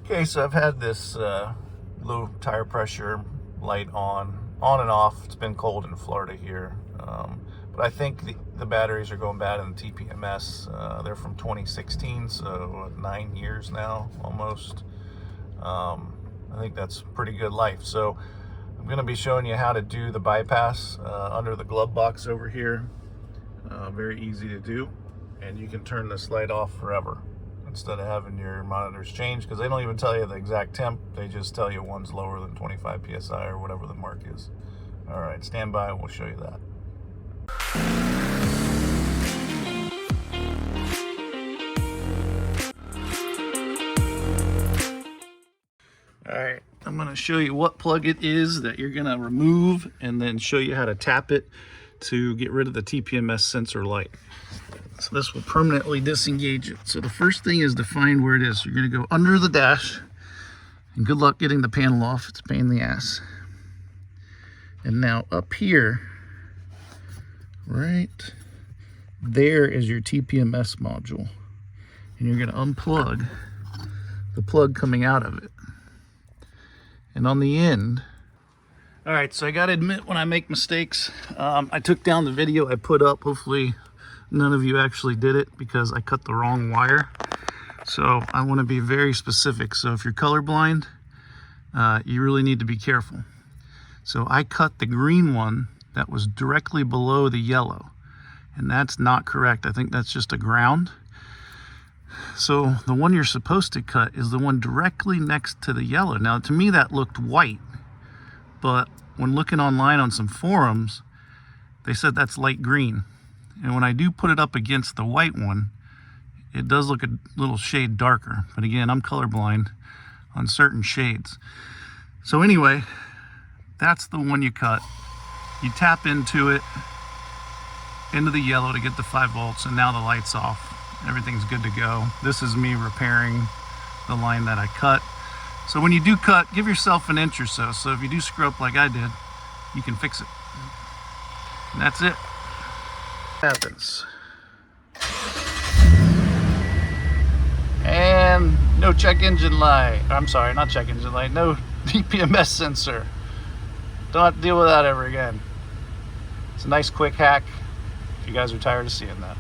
Okay, so I've had this low tire pressure light on and off. It's been cold in Florida here, but I think the batteries are going bad in the TPMS. They're from 2016, so 9 years now almost. I think that's pretty good life. So I'm going to be showing you how to do the bypass under the glove box over here. Very easy to do, and you can turn this light off forever instead of having your monitors change, because they don't even tell you the exact temp. They just tell you one's lower than 25 psi or whatever the mark is. All right, stand by and we'll show you that. All right, I'm going to show you what plug it is that you're going to remove, and then show you how to tap it to get rid of the TPMS sensor light. So this will permanently disengage it. So the first thing is to find where it is. So you're going to go under the dash, and good luck getting the panel off. It's a pain in the ass. And now up here, right there is your TPMS module. And you're going to unplug the plug coming out of it. And on the end, all right, so I got to admit when I make mistakes, I took down the video I put up. Hopefully none of you actually did it, because I cut the wrong wire. So I want to be very specific. So if you're colorblind, you really need to be careful. So I cut the green one that was directly below the yellow, and that's not correct. I think that's just a ground. So the one you're supposed to cut is the one directly next to the yellow. Now, to me, that looked white, but when looking online on some forums, they said that's light green. And when I do put it up against the white one, it does look a little shade darker. But again, I'm colorblind on certain shades. So anyway, that's the one you cut. You tap into it, into the yellow to get the 5 volts, and now the light's off. Everything's good to go. This is me repairing the line that I cut. So when you do cut, give yourself an inch or so. So if you do screw up like I did, you can fix it. And that's it. Happens. And no check engine light. I'm sorry, not check engine light. No TPMS sensor. Don't have to deal with that ever again. It's a nice quick hack if you guys are tired of seeing that.